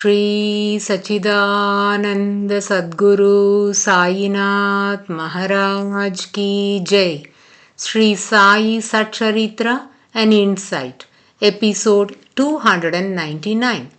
Sri Sachidananda Sadguru Sainath Maharaj Ki Jai. Sri Sai Satcharitra, an Insight. Episode 299.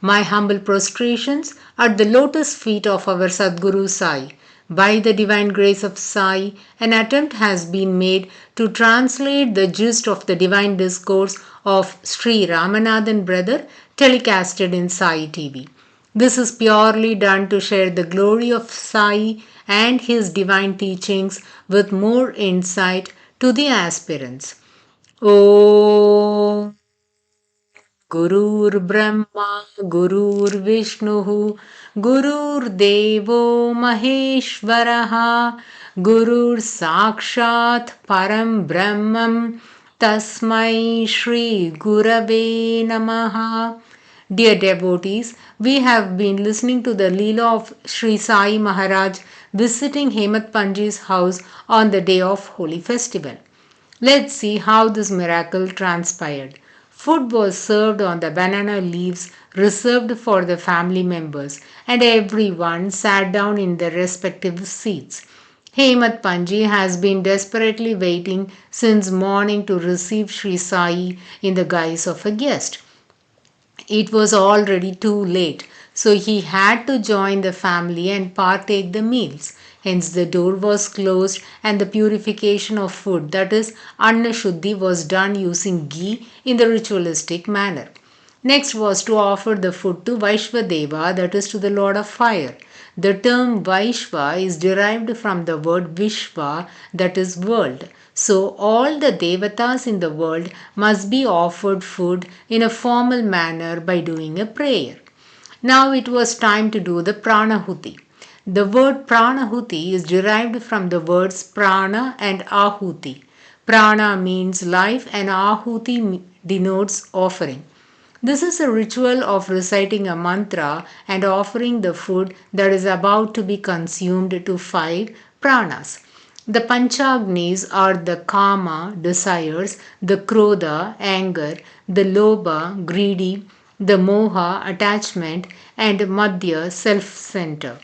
My humble prostrations at the lotus feet of our Sadguru Sai. By the divine grace of Sai, an attempt has been made to translate the gist of the divine discourse of Sri Ramanathan brother telecasted in Sai TV. This is purely done to share the glory of Sai and his divine teachings with more insight to the aspirants. Om Gurur Brahma, Gurur Vishnu, Gurur Devo Maheshwaraha, Gurur Sakshat Param Brahmam, Tasmai Shri Gurave Namaha. Dear devotees, we have been listening to the Leela of Sri Sai Maharaj visiting Hemat Panji's house on the day of Holy Festival. Let's see how this miracle transpired. Food was served on the banana leaves reserved for the family members, and everyone sat down in their respective seats. Hemat Panji has been desperately waiting since morning to receive Sri Sai in the guise of a guest. It was already too late, so he had to join the family and partake the meals. Hence the door was closed and the purification of food, that is Anna Shuddhi, was done using ghee in the ritualistic manner. Next was to offer the food to Vaishvadeva, that is to the Lord of Fire. The term Vaishva is derived from the word Vishva, that is world. So all the devatas in the world must be offered food in a formal manner by doing a prayer. Now it was time to do the pranahuti. The word pranahuti is derived from the words prana and ahuti. Prana means life and ahuti denotes offering. This is a ritual of reciting a mantra and offering the food that is about to be consumed to 5 pranas. The Panchagnis are the Kama, desires, the Krodha, anger, the Lobha, greedy, the Moha, attachment, and Madhya, self-center.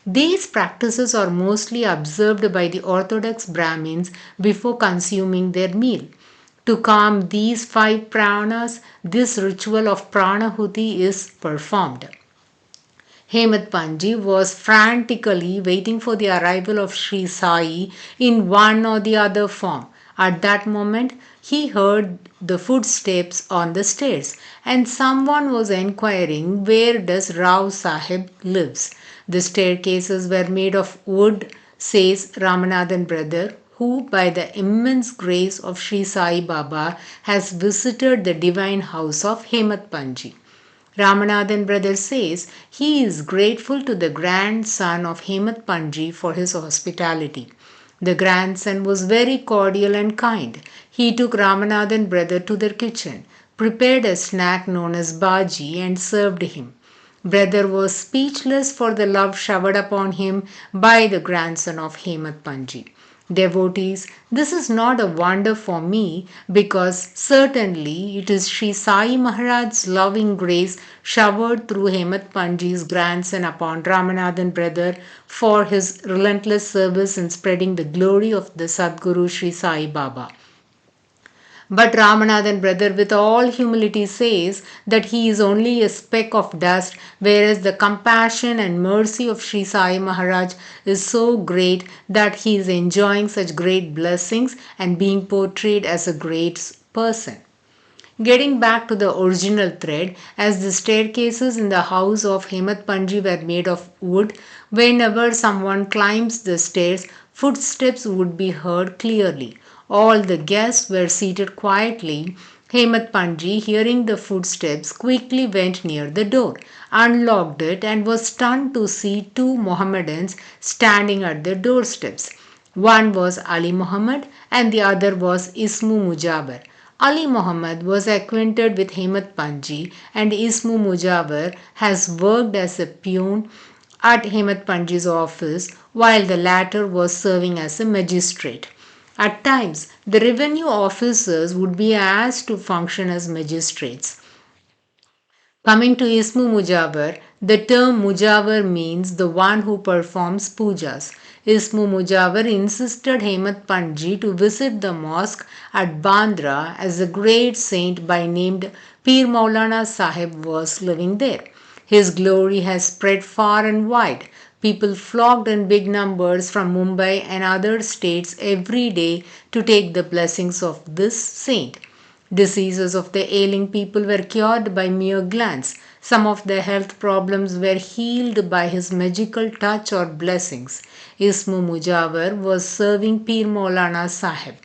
These practices are mostly observed by the orthodox Brahmins before consuming their meal. To calm these 5 pranas, this ritual of pranahuti is performed. Hemat Panji was frantically waiting for the arrival of Sri Sai in one or the other form. At that moment, he heard the footsteps on the stairs and someone was enquiring where does Rao Sahib lives. The staircases were made of wood, says Ramanathan brother, who by the immense grace of Sri Sai Baba has visited the divine house of Hemat Panji. Ramanathan brother says he is grateful to the grandson of Hemat Panji for his hospitality. The grandson was very cordial and kind. He took Ramanathan brother to their kitchen, prepared a snack known as bhaji and served him. Brother was speechless for the love showered upon him by the grandson of Hemat Panji. Devotees, this is not a wonder for me because certainly it is Sri Sai Maharaj's loving grace showered through Hemat Panji's grandson upon Ramanathan brother for his relentless service in spreading the glory of the Sadguru Sri Sai Baba. But Ramanathan brother with all humility says that he is only a speck of dust, whereas the compassion and mercy of Sri Sai Maharaj is so great that he is enjoying such great blessings and being portrayed as a great person. Getting back to the original thread, as the staircases in the house of Hemat Panji were made of wood, whenever someone climbs the stairs, footsteps would be heard clearly. All the guests were seated quietly. Hemat Panji, hearing the footsteps, quickly went near the door, unlocked it, and was stunned to see 2 Mohammedans standing at the doorsteps. One was Ali Muhammad and the other was Ismu Mujabar. Ali Muhammad was acquainted with Hemat Panji and Ismu Mujabar has worked as a peon at Hemat Panji's office while the latter was serving as a magistrate. At times, the revenue officers would be asked to function as magistrates. Coming to Ismu Mujawar, the term Mujawar means the one who performs pujas. Ismu Mujawar insisted Hemat Pandji to visit the mosque at Bandra as a great saint by named Pir Maulana Sahib was living there. His glory has spread far and wide. People flocked in big numbers from Mumbai and other states every day to take the blessings of this saint. Diseases of the ailing people were cured by mere glance. Some of their health problems were healed by his magical touch or blessings. Ismu Mujawar was serving Pir Maulana Sahib.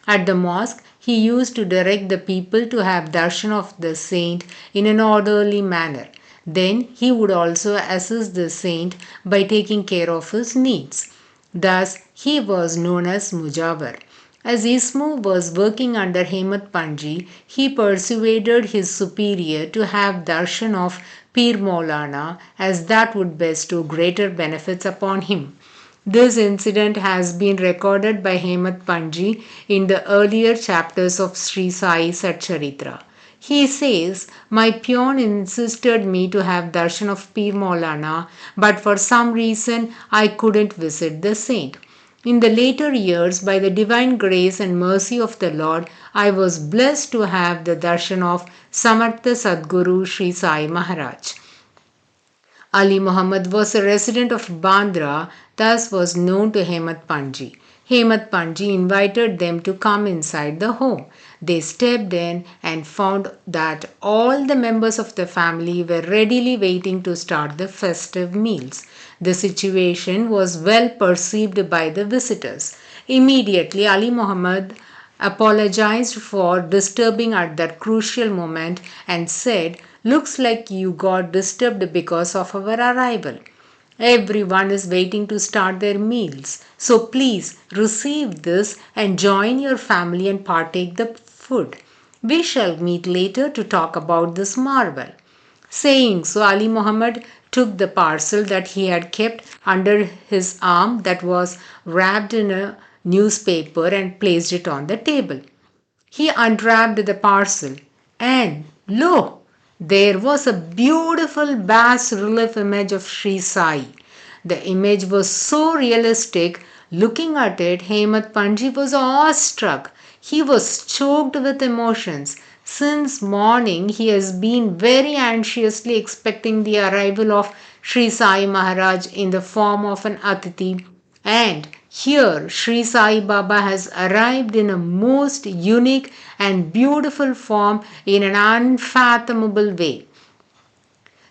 At the mosque, he used to direct the people to have darshan of the saint in an orderly manner. Then he would also assist the saint by taking care of his needs. Thus, he was known as Mujawar. As Ismu was working under Hemat Pandji, he persuaded his superior to have darshan of Pir Maulana as that would bestow greater benefits upon him. This incident has been recorded by Hemat Pandji in the earlier chapters of Sri Sai SATCHARITRA. He says, "My peon insisted me to have darshan of Pir Maulana, but for some reason I couldn't visit the saint. In the later years, by the divine grace and mercy of the Lord, I was blessed to have the darshan of Samartha Sadguru Sri Sai Maharaj." Ali Muhammad was a resident of Bandra, thus was known to Hemat Pandji. Hemat Pandji invited them to come inside the home. They stepped in and found that all the members of the family were readily waiting to start the festive meals. The situation was well perceived by the visitors. Immediately, Ali Muhammad apologized for disturbing at that crucial moment and said, "Looks like you got disturbed because of our arrival. Everyone is waiting to start their meals. So please receive this and join your family and partake the food. We shall meet later to talk about this marvel." Saying so, Ali Muhammad took the parcel that he had kept under his arm that was wrapped in a newspaper and placed it on the table. He unwrapped the parcel and lo! There was a beautiful bas relief image of Sri Sai. The image was so realistic, looking at it, Hemat Pandji was awestruck. He was choked with emotions. Since morning, he has been very anxiously expecting the arrival of Sri Sai Maharaj in the form of an Atiti. And here Sri Sai Baba has arrived in a most unique and beautiful form in an unfathomable way.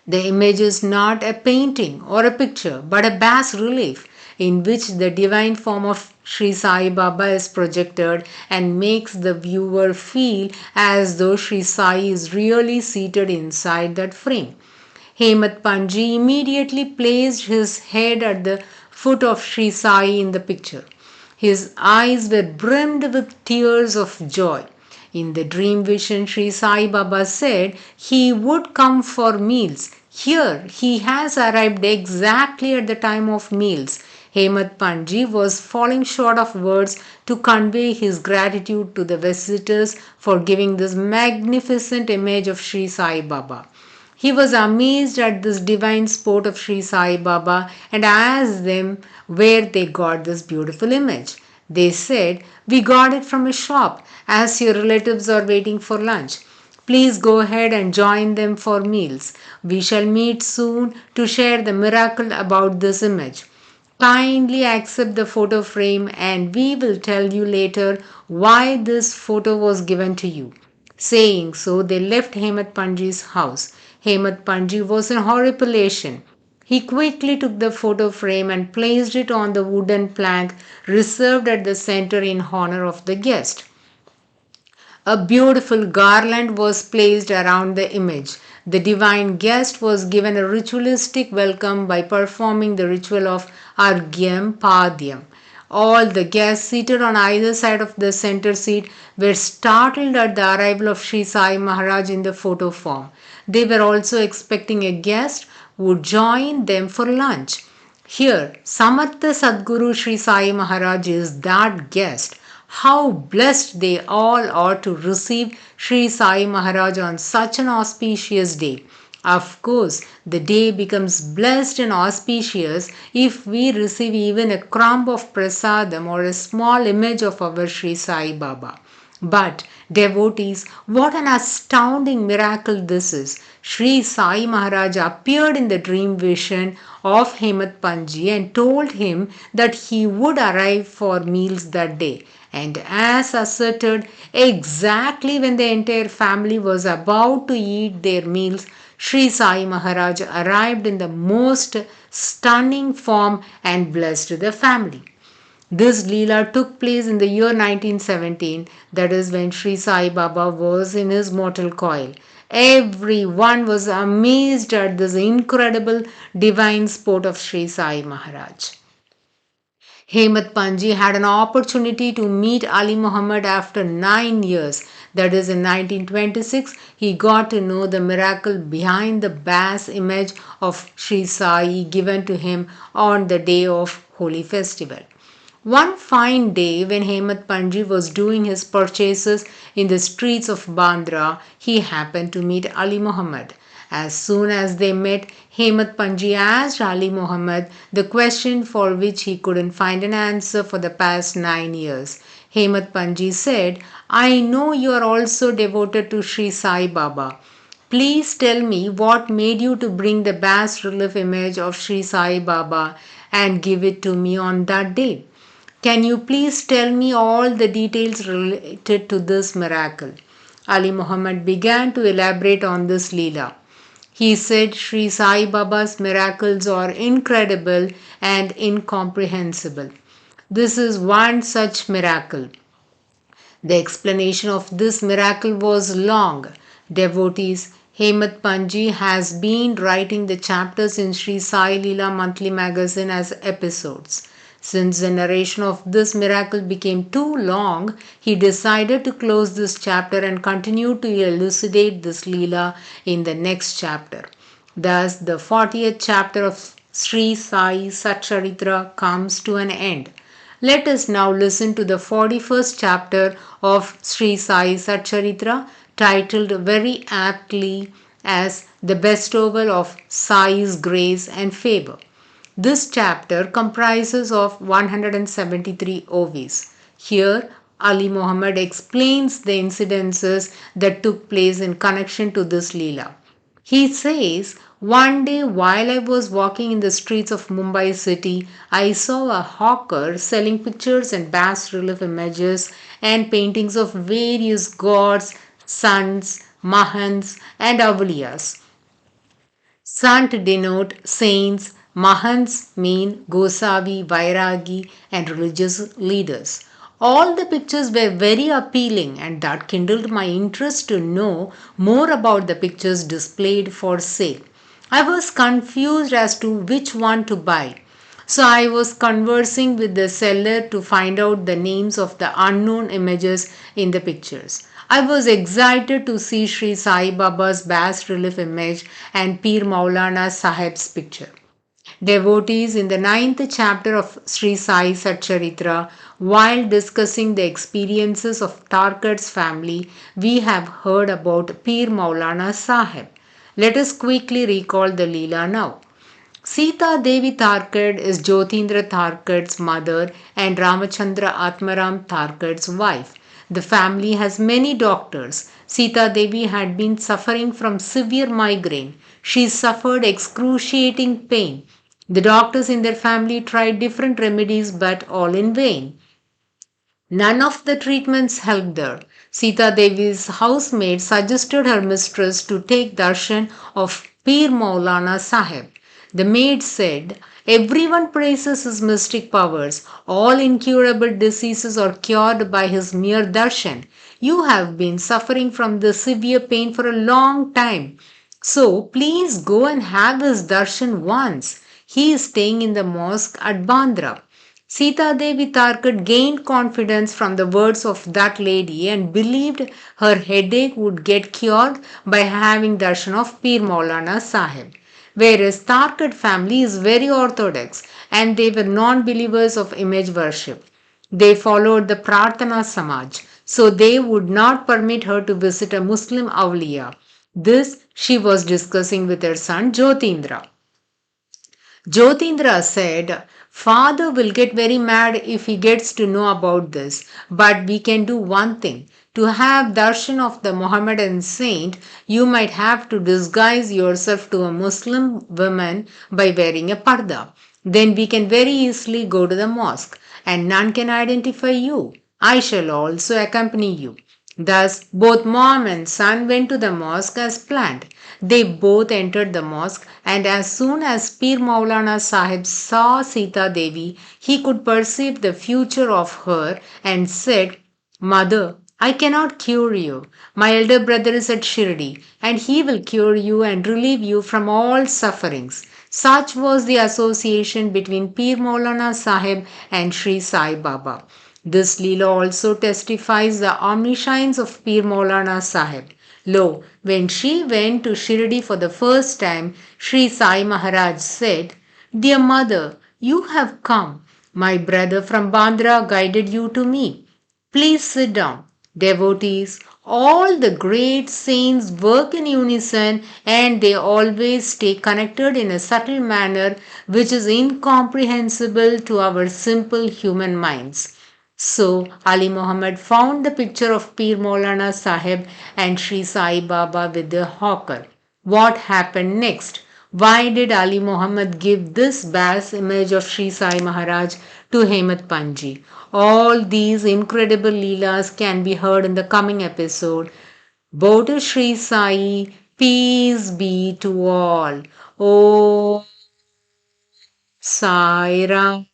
The image is not a painting or a picture but a bas relief in which the divine form of Sri Sai Baba is projected and makes the viewer feel as though Sri Sai is really seated inside that frame. Hemat Pandji immediately placed his head at the foot of Sri Sai in the picture. His eyes were brimmed with tears of joy. In the dream vision, Sri Sai Baba said he would come for meals. Here he has arrived exactly at the time of meals. Hemat Pandji was falling short of words to convey his gratitude to the visitors for giving this magnificent image of Sri Sai Baba. He was amazed at this divine sport of Sri Sai Baba and asked them where they got this beautiful image. They said, "We got it from a shop as your relatives are waiting for lunch. Please go ahead and join them for meals. We shall meet soon to share the miracle about this image. Kindly accept the photo frame and we will tell you later why this photo was given to you." Saying so, they left Hemat Pandji's house. Hemat Pandji was in horripilation. He quickly took the photo frame and placed it on the wooden plank reserved at the center in honor of the guest. A beautiful garland was placed around the image. The divine guest was given a ritualistic welcome by performing the ritual of Argyam Padyam. All the guests seated on either side of the center seat were startled at the arrival of Sri Sai Maharaj in the photo form. They were also expecting a guest who would join them for lunch. Here, Samartha Sadguru Sri Sai Maharaj is that guest. How blessed they all are to receive Sri Sai Maharaj on such an auspicious day. Of course, the day becomes blessed and auspicious if we receive even a crumb of prasadam or a small image of our Sri Sai Baba. But, devotees, what an astounding miracle this is! Sri Sai Maharaj appeared in the dream vision of Hemat Panji and told him that he would arrive for meals that day. And as asserted, exactly when the entire family was about to eat their meals, Sri Sai Maharaj arrived in the most stunning form and blessed the family. This Leela took place in the year 1917, that is when Sri Sai Baba was in his mortal coil. Everyone was amazed at this incredible divine sport of Sri Sai Maharaj. Hemat Panji had an opportunity to meet Ali Muhammad after 9 years. That is, in 1926, he got to know the miracle behind the bass image of Sri Sai given to him on the day of Holy Festival. One fine day, when Hemat Panji was doing his purchases in the streets of Bandra, he happened to meet Ali Muhammad. As soon as they met, Hemat Panji asked Ali Muhammad the question for which he couldn't find an answer for the past 9 years. Hemat Panji said, "I know you are also devoted to Sri Sai Baba. Please tell me what made you to bring the bas relief image of Sri Sai Baba and give it to me on that day. Can you please tell me all the details related to this miracle?" Ali Muhammad began to elaborate on this Leela. He said Sri Sai Baba's miracles are incredible and incomprehensible. This is one such miracle. The explanation of this miracle was long. Devotees, Hemat Panji has been writing the chapters in Sri Sai Leela monthly magazine as episodes. Since the narration of this miracle became too long, he decided to close this chapter and continue to elucidate this Leela in the next chapter. Thus, the 40th chapter of Sri Sai SATCHARITRA comes to an end. Let us now listen to the 41st chapter of Sri Sai Satcharitra, titled very aptly as The Bestowal of Sai's Grace and Favor. This chapter comprises of 173 OVs. Here, Ali Muhammad explains the incidences that took place in connection to this Leela. He says, "One day while I was walking in the streets of Mumbai city, I saw a hawker selling pictures and bas relief images and paintings of various gods, sants, mahants and avliyas. Sant denote saints, mahants mean Gosavi, Vairagi and religious leaders. All the pictures were very appealing and that kindled my interest to know more about the pictures displayed for sale. I was confused as to which one to buy. So I was conversing with the seller to find out the names of the unknown images in the pictures. I was excited to see Sri Sai Baba's bas relief image and Pir Maulana Sahib's picture. Devotees, in the 9th chapter of Sri Sai Satcharitra, while discussing the experiences of Tarkat's family, we have heard about Pir Maulana Sahib. Let us quickly recall the Leela now. Sita Devi Tarkat is Jyotindra Tarkat's mother and Ramachandra Atmaram Tarkat's wife. The family has many doctors. Sita Devi had been suffering from severe migraine. She suffered excruciating pain. The doctors in their family tried different remedies but all in vain. None of the treatments helped her. Sita Devi's housemaid suggested her mistress to take darshan of Pir Maulana Sahib. The maid said, "Everyone praises his mystic powers. All incurable diseases are cured by his mere darshan. You have been suffering from this severe pain for a long time. So please go and have his darshan once. He is staying in the mosque at Bandra." Sita Devi Tarkat gained confidence from the words of that lady and believed her headache would get cured by having darshan of Pir Maulana Sahib. Whereas Tarkat family is very orthodox and they were non-believers of image worship. They followed the Prarthana Samaj, so they would not permit her to visit a Muslim awliya. This she was discussing with her son Jyotindra. Jyotindra said, Father will get very mad if he gets to know about this, but we can do one thing. To have darshan of the Mohammedan saint, you might have to disguise yourself to a Muslim woman by wearing a parda. Then we can very easily go to the mosque, and none can identify you. I shall also accompany you. Thus, both mom and son went to the mosque as planned. They both entered the mosque, and as soon as Pir Maulana Sahib saw Sita Devi, he could perceive the future of her and said, Mother, I cannot cure you. My elder brother is at Shirdi, and he will cure you and relieve you from all sufferings. Such was the association between Pir Maulana Sahib and Sri Sai Baba. This Leela also testifies the omniscience of Pir Maulana Sahib. Lo, when she went to Shirdi for the first time, Sri Sai Maharaj said, Dear mother, you have come. My brother from Bandra guided you to me. Please sit down. Devotees, all the great saints work in unison and they always stay connected in a subtle manner which is incomprehensible to our simple human minds. So Ali Muhammad found the picture of Pir Maulana Sahib and Sri Sai Baba with the hawker. What happened next? Why did Ali Muhammad give this vast image of Sri Sai Maharaj to Hemat Panji? All these incredible leelas can be heard in the coming episode. Bow to Sri Sai, peace be to all. Om Sai Ram.